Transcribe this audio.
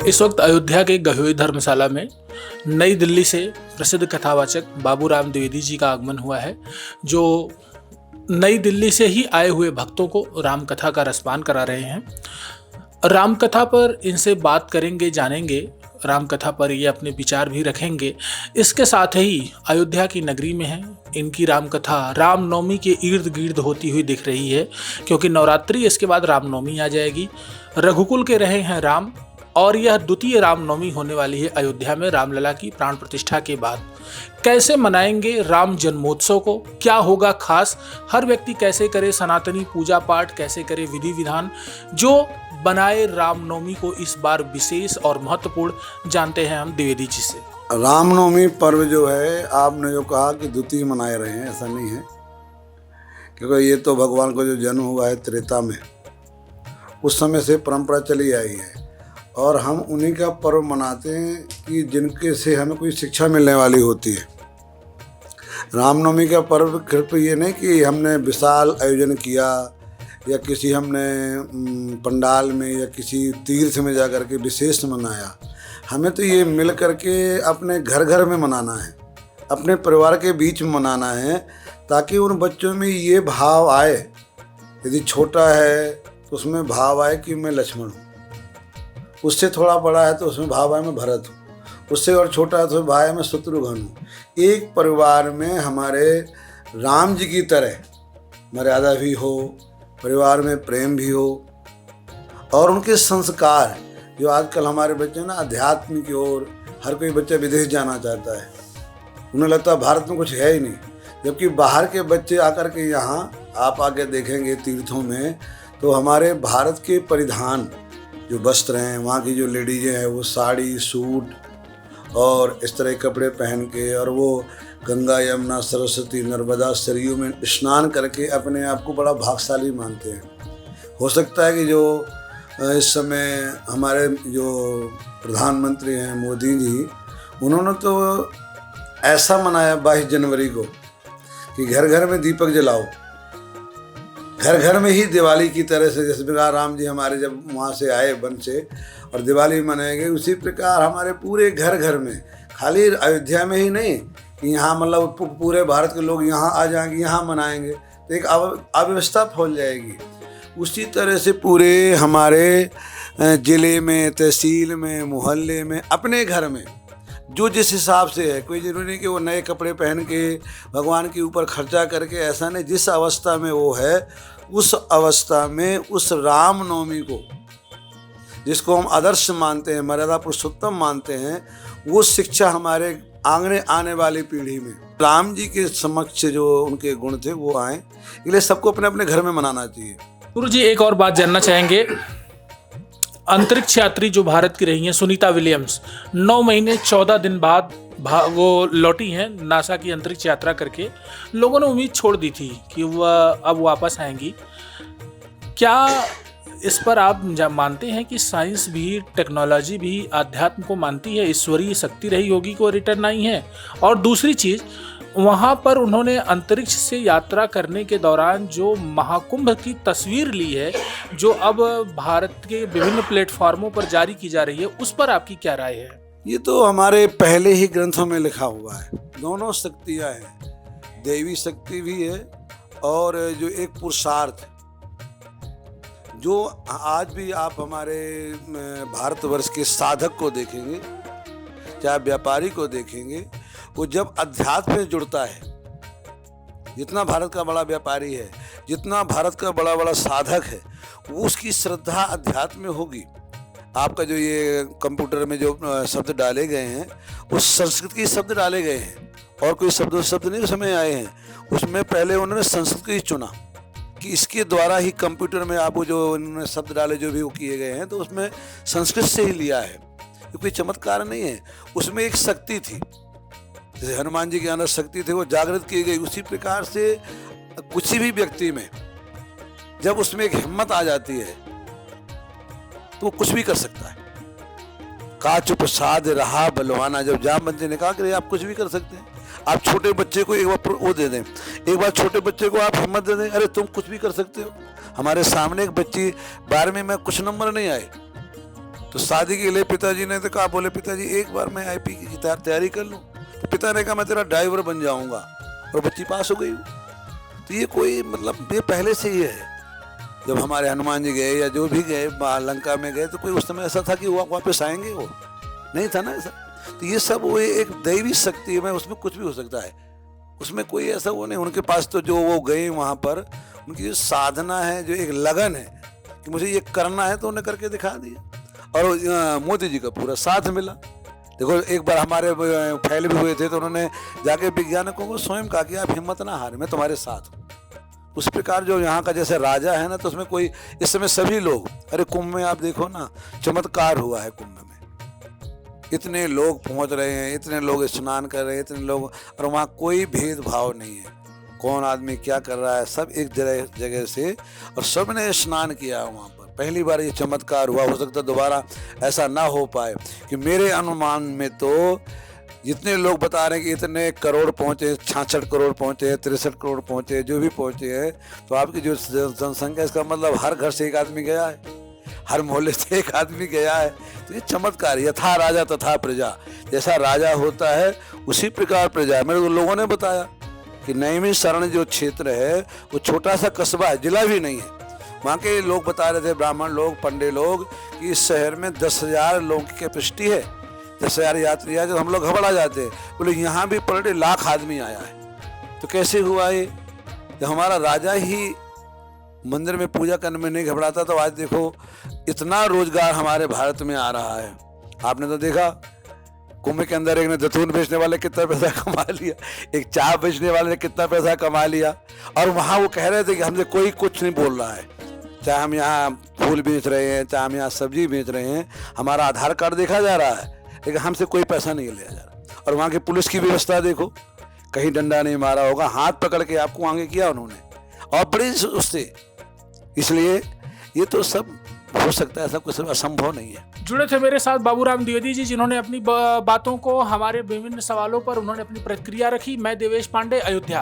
इस वक्त अयोध्या के गहोई धर्मशाला में नई दिल्ली से प्रसिद्ध कथावाचक बाबूराम द्विवेदी जी का आगमन हुआ है, जो नई दिल्ली से ही आए हुए भक्तों को राम कथा का रसपान करा रहे हैं। राम कथा पर इनसे बात करेंगे, जानेंगे, राम कथा पर ये अपने विचार भी रखेंगे। इसके साथ ही अयोध्या की नगरी में है इनकी राम कथा रामनवमी के इर्द गिर्द होती हुई दिख रही है, क्योंकि नवरात्रि इसके बाद रामनवमी आ जाएगी। रघुकुल के रहे हैं राम और यह द्वितीय रामनवमी होने वाली है अयोध्या में रामलला की प्राण प्रतिष्ठा के बाद। कैसे मनाएंगे राम जन्मोत्सव को, क्या होगा खास, हर व्यक्ति कैसे करे सनातनी पूजा पाठ, कैसे करे विधि विधान जो बनाए रामनवमी को इस बार विशेष और महत्वपूर्ण, जानते हैं हम द्विवेदी जी से। रामनवमी पर्व जो है, आपने जो कहा कि द्वितीय मनाए रहे हैं, ऐसा नहीं है, क्योंकि ये तो भगवान को जो जन्म हुआ है त्रेता में, उस समय से परंपरा चली आई है और हम उन्हीं का पर्व मनाते हैं कि जिनके से हमें कोई शिक्षा मिलने वाली होती है। रामनवमी का पर्व सिर्फ ये नहीं कि हमने विशाल आयोजन किया या किसी हमने पंडाल में या किसी तीर्थ में जा कर के विशेष मनाया। हमें तो ये मिल कर के अपने घर घर में मनाना है, अपने परिवार के बीच में मनाना है, ताकि उन बच्चों में ये भाव आए। यदि छोटा है तो उसमें भाव आए कि मैं लक्ष्मण हूँ, उससे थोड़ा बड़ा है तो उसमें भाव आए मैं भरत हूँ, उससे और छोटा है तो भाई मैं शत्रुघ्न हूँ। एक परिवार में हमारे राम जी की तरह मर्यादा भी हो, परिवार में प्रेम भी हो, और उनके संस्कार जो आजकल हमारे बच्चे ना अध्यात्म की ओर, हर कोई बच्चा विदेश जाना चाहता है, उन्हें लगता है भारत में कुछ है ही नहीं, जबकि बाहर के बच्चे आकर के यहाँ आप आके देखेंगे तीर्थों में तो हमारे भारत के परिधान जो वस्त्र हैं, वहाँ की जो लेडीजें हैं वो साड़ी सूट और इस तरह के कपड़े पहन के, और वो गंगा यमुना सरस्वती नर्मदा सरयू में स्नान करके अपने आप को बड़ा भाग्यशाली मानते हैं। हो सकता है कि जो इस समय हमारे जो प्रधानमंत्री हैं मोदी जी, उन्होंने तो ऐसा मनाया 22 जनवरी को कि घर घर में दीपक जलाओ, घर घर में ही दिवाली की तरह से, जैसे प्रकार राम जी हमारे जब वहाँ से आए वन से और दिवाली मनाई गई, उसी प्रकार हमारे पूरे घर घर में, खाली अयोध्या में ही नहीं कि यहाँ मतलब पूरे भारत के लोग यहाँ आ जाएंगे, यहाँ मनाएंगे तो एक अव्यवस्था फैल जाएगी। उसी तरह से पूरे हमारे ज़िले में, तहसील में, मोहल्ले में, अपने घर में जो जिस हिसाब से है, कोई ज़रूरी नहीं कि वो नए कपड़े पहन के भगवान के ऊपर खर्चा करके, ऐसा नहीं, जिस अवस्था में वो है उस अवस्था में उस रामनवमी को, जिसको हम आदर्श मानते हैं, मर्यादा पुरुषोत्तम मानते हैं, वो शिक्षा हमारे आंगने आने वाली पीढ़ी में राम जी के समक्ष जो उनके गुण थे वो आए। इसलिए सबको अपने अपने घर में मनाना चाहिए। गुरु जी, एक और बात जानना चाहेंगे, अंतरिक्ष यात्री जो भारत की रही हैं सुनीता विलियम्स, 9 महीने 14 दिन बाद वो लौटी हैं नासा की अंतरिक्ष यात्रा करके। लोगों ने उम्मीद छोड़ दी थी कि वह अब वापस आएंगी। क्या इस पर आप मानते हैं कि साइंस भी, टेक्नोलॉजी भी आध्यात्म को मानती है, ईश्वरीय शक्ति रही होगी को रिटर्न आई है? और दूसरी चीज़, वहाँ पर उन्होंने अंतरिक्ष से यात्रा करने के दौरान जो महाकुंभ की तस्वीर ली है, जो अब भारत के विभिन्न प्लेटफॉर्मों पर जारी की जा रही है, उस पर आपकी क्या राय है? ये तो हमारे पहले ही ग्रंथों में लिखा हुआ है। दोनों शक्तियाँ हैं, देवी शक्ति भी है और जो एक पुरुषार्थ, जो आज भी आप हमारे भारतवर्ष के साधक को देखेंगे, चाहे व्यापारी को देखेंगे, वो जब अध्यात्म में जुड़ता है, जितना भारत का बड़ा व्यापारी है, जितना भारत का बड़ा बड़ा साधक है, वो उसकी श्रद्धा अध्यात्म में होगी। आपका जो ये कंप्यूटर में जो शब्द डाले गए हैं, उस संस्कृत के शब्द डाले गए हैं और कोई शब्द नहीं उसमें आए हैं। उसमें पहले उन्होंने संस्कृत को ही चुना कि इसके द्वारा ही कंप्यूटर में आप जो उन्होंने शब्द डाले जो भी वो किए गए हैं, तो उसमें संस्कृत से ही लिया है। ये कोई चमत्कार नहीं है, उसमें एक शक्ति थी, जैसे हनुमान जी के अंदर शक्ति थे वो जागृत की गई। उसी प्रकार से किसी भी व्यक्ति में जब उसमें एक हिम्मत आ जाती है तो वो कुछ भी कर सकता है। काचु प्रसाद रहा बलवाना, जब जामवंत जी ने कहा कि आप कुछ भी कर सकते हैं। आप छोटे बच्चे को एक बार वो दे दें, एक बार छोटे बच्चे को आप हिम्मत दे दें, अरे तुम कुछ भी कर सकते हो। हमारे सामने एक बच्ची 12वीं में कुछ नंबर नहीं आए, तो शादी के लिए पिताजी ने तो कहा, बोले पिताजी एक बार मैं आईपी की तैयारी कर लूँ। तो पिता ने कहा मैं तेरा ड्राइवर बन जाऊँगा, और बच्ची पास हो गई। तो ये कोई मतलब ये पहले से ही है। जब हमारे हनुमान जी गए या जो भी गए लंका में गए, तो कोई उस समय ऐसा था कि वो वापस आएंगे? वो नहीं था ना ऐसा। तो ये सब वो एक दैवी शक्ति है, उसमें कुछ भी हो सकता है, उसमें कोई ऐसा वो नहीं। उनके पास तो जो वो गए वहाँ पर, उनकी जो साधना है, जो एक लगन है कि मुझे ये करना है, तो उन्हें करके दिखा दिया। और मोदी जी का पूरा साथ मिला। देखो एक बार हमारे फैल भी हुए थे, तो उन्होंने जाके वैज्ञानिकों को स्वयं कहा कि आप हिम्मत ना हारें, मैं तुम्हारे साथ हूँ। उस प्रकार जो यहाँ का जैसे राजा है ना, तो उसमें कोई इस समय सभी लोग, अरे कुंभ में आप देखो ना, चमत्कार हुआ है कुंभ में। इतने लोग पहुँच रहे हैं, इतने लोग स्नान कर रहे हैं, इतने लोग, और वहाँ कोई भेदभाव नहीं है, कौन आदमी क्या कर रहा है, सब एक जगह से, और सब ने स्नान किया वहाँ पर। पहली बार ये चमत्कार हुआ। हो सकता है दोबारा ऐसा ना हो पाए, कि मेरे अनुमान में तो जितने लोग बता रहे हैं कि इतने करोड़ पहुँचे, 66 करोड़ पहुँचे, 63 करोड़ पहुँचे, जो भी पहुँचे हैं, तो आपकी जो जनसंख्या, इसका मतलब हर घर से एक आदमी गया है, हर मोहल्ले से एक आदमी गया है। तो ये चमत्कार, यथा राजा तथा प्रजा, जैसा राजा होता है उसी प्रकार प्रजा। मेरे को लोगों ने बताया कि नैमी शरण जो क्षेत्र है वो छोटा सा कस्बा है, जिला भी नहीं है। वहाँ के लोग बता रहे थे, ब्राह्मण लोग, पंडे लोग, कि इस शहर में 10,000 लोगों की कैपेसिटी है, 10,000 यात्री आए, तो हम लोग घबरा जाते हैं। बोले यहाँ भी पर डे 1,00,000 आदमी आया है। तो कैसे हुआ ये? जब हमारा राजा ही मंदिर में पूजा करने में नहीं घबराता, तो आज देखो इतना रोजगार हमारे भारत में आ रहा है। आपने तो देखा कुंभ के अंदर एक ने दतून बेचने वाले कितना पैसा कमा लिया, एक चाय बेचने वाले ने कितना पैसा कमा लिया, और वहाँ वो कह रहे थे कि हमसे कोई कुछ नहीं बोल रहा है, चाहे हम यहाँ फूल बेच रहे हैं, चाहे हम यहाँ सब्जी बेच रहे हैं, हमारा आधार कार्ड देखा जा रहा है, लेकिन हमसे कोई पैसा नहीं लिया जा रहा। और वहाँ की पुलिस की व्यवस्था देखो, कहीं डंडा नहीं मारा होगा, हाथ पकड़ के आपको आगे किया उन्होंने, और बड़ी उससे। इसलिए ये तो सब हो सकता है, ऐसा कुछ असंभव नहीं है। जुड़े थे मेरे साथ बाबूराम द्विवेदी जी, जिन्होंने अपनी बातों को, हमारे विभिन्न सवालों पर उन्होंने अपनी प्रतिक्रिया रखी। मैं देवेश पांडे, अयोध्या।